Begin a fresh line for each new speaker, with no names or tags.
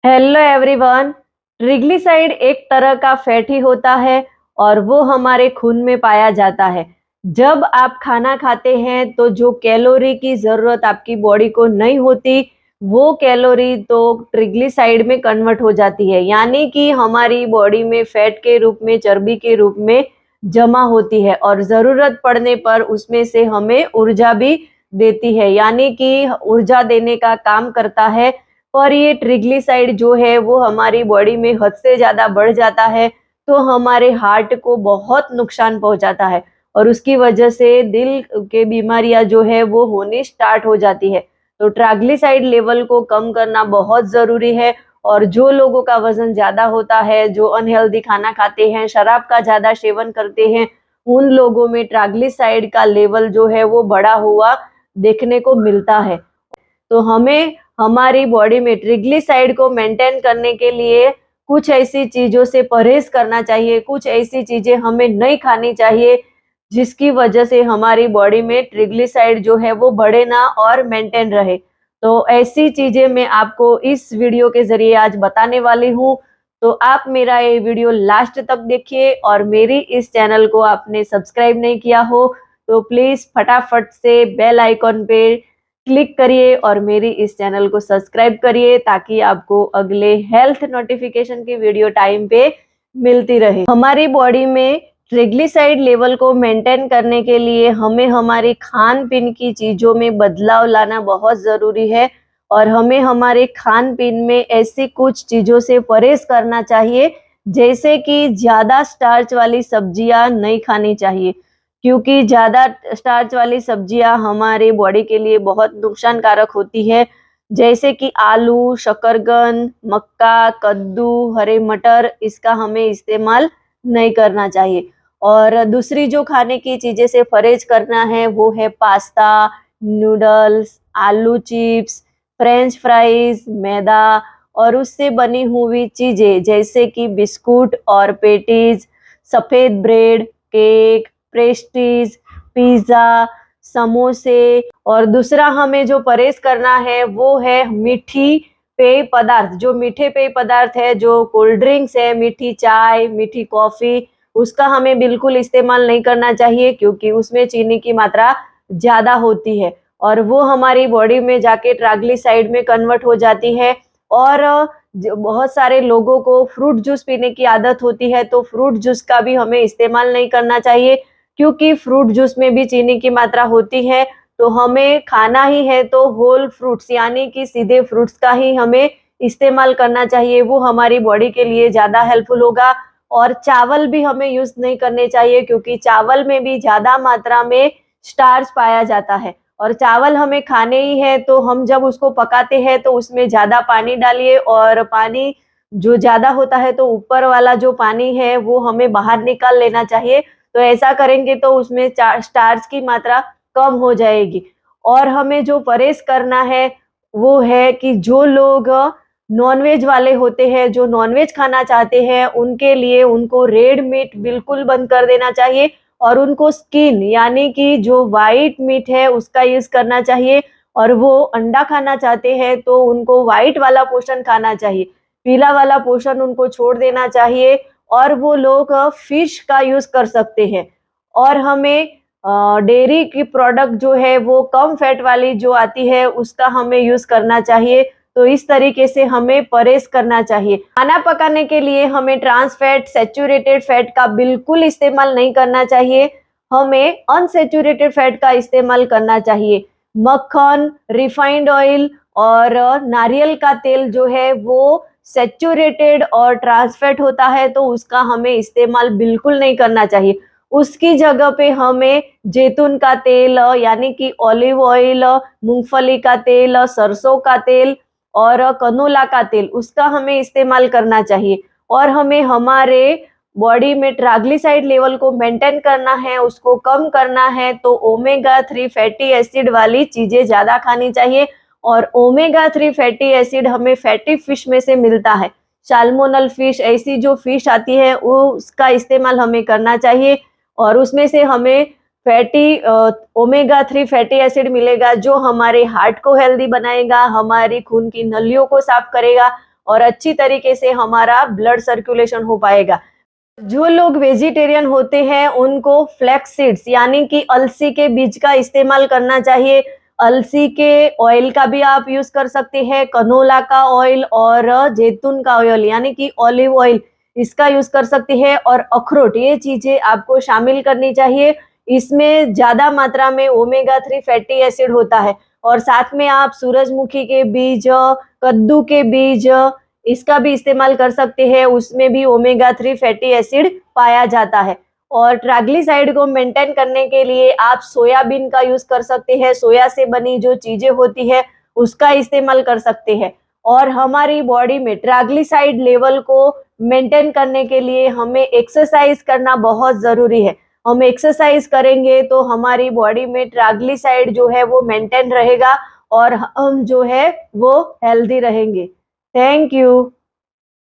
Hello everyone. ट्रिग्लिसराइड एक तरह का फैट ही होता है और वो हमारे खून में पाया जाता है। जब आप खाना खाते हैं तो जो कैलोरी की जरूरत आपकी बॉडी को नहीं होती, वो कैलोरी तो ट्रिग्लिसराइड में कन्वर्ट हो जाती है, यानी कि हमारी बॉडी में फैट के रूप में, चर्बी के रूप में जमा होती है और जरूरत पड़ने पर उसमें से हमें ऊर्जा भी देती है, यानी कि ऊर्जा देने का काम करता है। और ये ट्रिग्लिसराइड जो है वो हमारी बॉडी में हद से ज़्यादा बढ़ जाता है तो हमारे हार्ट को बहुत नुकसान पहुंचाता है और उसकी वजह से दिल के बीमारियां जो है वो होनी स्टार्ट हो जाती है। तो ट्राइग्लिसराइड लेवल को कम करना बहुत ज़रूरी है। और जो लोगों का वजन ज़्यादा होता है, जो अनहेल्दी खाना खाते हैं, शराब का ज़्यादा सेवन करते हैं, उन लोगों में ट्राइग्लिसराइड का लेवल जो है वो बढ़ा हुआ देखने को मिलता है। तो हमें हमारी बॉडी में ट्रिग्लिसराइड को मेंटेन करने के लिए कुछ ऐसी चीजों से परहेज करना चाहिए, कुछ ऐसी चीजें हमें नहीं खानी चाहिए जिसकी वजह से हमारी बॉडी में ट्रिग्लिसराइड जो है वो बढ़े ना और मेंटेन रहे। तो ऐसी चीजें मैं आपको इस वीडियो के जरिए आज बताने वाली हूँ। तो आप मेरा ये वीडियो लास्ट तक देखिए और मेरी इस चैनल को आपने सब्सक्राइब नहीं किया हो तो प्लीज फटाफट से बेल आइकॉन पे क्लिक करिए और मेरी इस चैनल को सब्सक्राइब करिए ताकि आपको अगले हेल्थ नोटिफिकेशन की वीडियो टाइम पे मिलती रहे। हमारी बॉडी में ट्रिग्लिसराइड लेवल को मेंटेन करने के लिए हमें हमारी खान पीन की चीजों में बदलाव लाना बहुत जरूरी है और हमें हमारे खान पीन में ऐसी कुछ चीजों से परहेज करना चाहिए, जैसे कि ज्यादा स्टार्च वाली सब्जियां नहीं खानी चाहिए, क्योंकि ज़्यादा स्टार्च वाली सब्जियां हमारे बॉडी के लिए बहुत नुकसानकारक होती है, जैसे कि आलू, शकरकंद, मक्का, कद्दू, हरे मटर, इसका हमें इस्तेमाल नहीं करना चाहिए। और दूसरी जो खाने की चीज़ें से परहेज करना है वो है पास्ता, नूडल्स, आलू चिप्स, फ्रेंच फ्राइज, मैदा और उससे बनी हुई चीज़ें जैसे कि बिस्कुट और पेटीज, सफ़ेद ब्रेड, केक, प्रेस्टीज, पिज्ज़ा, समोसे। और दूसरा हमें जो परहेज करना है वो है मीठी पेय पदार्थ। जो मीठे पेय पदार्थ है, जो कोल्ड ड्रिंक्स है, मीठी चाय, मीठी कॉफ़ी, उसका हमें बिल्कुल इस्तेमाल नहीं करना चाहिए क्योंकि उसमें चीनी की मात्रा ज़्यादा होती है और वो हमारी बॉडी में जाके ट्राइग्लिसराइड में कन्वर्ट हो जाती है। और बहुत सारे लोगों को फ्रूट जूस पीने की आदत होती है तो फ्रूट जूस का भी हमें इस्तेमाल नहीं करना चाहिए क्योंकि फ्रूट जूस में भी चीनी की मात्रा होती है। तो हमें खाना ही है तो होल फ्रूट्स यानी कि सीधे फ्रूट्स का ही हमें इस्तेमाल करना चाहिए, वो हमारी बॉडी के लिए ज़्यादा हेल्पफुल होगा। और चावल भी हमें यूज़ नहीं करने चाहिए क्योंकि चावल में भी ज़्यादा मात्रा में स्टार्च पाया जाता है और चावल हमें खाने ही है तो हम जब उसको पकाते हैं तो उसमें ज़्यादा पानी डालिए और पानी जो ज़्यादा होता है तो ऊपर वाला जो पानी है वो हमें बाहर निकाल लेना चाहिए। तो ऐसा करेंगे तो उसमें स्टार्च की मात्रा कम हो जाएगी। और हमें जो परहेज करना है वो है कि जो लोग नॉनवेज वाले होते हैं, जो नॉनवेज खाना चाहते हैं, उनके लिए उनको रेड मीट बिल्कुल बंद कर देना चाहिए और उनको स्किन यानी कि जो वाइट मीट है उसका यूज करना चाहिए। और वो अंडा खाना चाहते हैं तो उनको वाइट वाला पोर्शन खाना चाहिए, पीला वाला पोर्शन उनको छोड़ देना चाहिए और वो लोग फिश का यूज कर सकते हैं। और हमें डेयरी की प्रोडक्ट जो है वो कम फैट वाली जो आती है उसका हमें यूज करना चाहिए। तो इस तरीके से हमें परहेज करना चाहिए। खाना पकाने के लिए हमें ट्रांस फैट, सैचुरेटेड फैट का बिल्कुल इस्तेमाल नहीं करना चाहिए, हमें अनसैचुरेटेड फैट का इस्तेमाल करना चाहिए। मक्खन, रिफाइंड ऑयल और नारियल का तेल जो है वो सैचुरेटेड और ट्रांस फैट होता है तो उसका हमें इस्तेमाल बिल्कुल नहीं करना चाहिए। उसकी जगह पे हमें जैतून का तेल यानी कि ऑलिव ऑयल, मूंगफली का तेल, सरसों का तेल और कनोला का तेल, उसका हमें इस्तेमाल करना चाहिए। और हमें हमारे बॉडी में ट्राइग्लिसराइड लेवल को मेंटेन करना है, उसको कम करना है तो ओमेगा 3 फैटी एसिड वाली चीजें ज्यादा खानी चाहिए। और ओमेगा 3 फैटी एसिड हमें फैटी फिश में से मिलता है। साल्मोनल फिश, ऐसी जो फिश आती है उसका इस्तेमाल हमें करना चाहिए और उसमें से हमें फैटी ओमेगा 3 फैटी एसिड मिलेगा जो हमारे हार्ट को हेल्दी बनाएगा, हमारी खून की नलियों को साफ करेगा और अच्छी तरीके से हमारा ब्लड सर्कुलेशन हो पाएगा। जो लोग वेजिटेरियन होते हैं उनको फ्लैक्स सीड्स यानी कि अलसी के बीज का इस्तेमाल करना चाहिए। अलसी के ऑयल का भी आप यूज कर सकते हैं, कनोला का ऑयल और जैतून का ऑयल यानी कि ऑलिव ऑयल इसका यूज कर सकते हैं, और अखरोट, ये चीजें आपको शामिल करनी चाहिए। इसमें ज्यादा मात्रा में ओमेगा 3 फैटी एसिड होता है, और साथ में आप सूरजमुखी के बीज, कद्दू के बीज इसका भी इस्तेमाल कर सकते हैं, उसमें भी ओमेगा 3 फैटी एसिड पाया जाता है। और ट्राइग्लिसराइड को मेंटेन करने के लिए आप सोयाबीन का यूज कर सकते हैं, सोया से बनी जो चीजें होती है उसका इस्तेमाल कर सकते हैं। और हमारी बॉडी में ट्राइग्लिसराइड लेवल को मेंटेन करने के लिए हमें एक्सरसाइज करना बहुत जरूरी है। हम एक्सरसाइज करेंगे तो हमारी बॉडी में ट्राइग्लिसराइड जो है वो मेंटेन रहेगा और हम जो है वो हेल्दी रहेंगे। Thank you.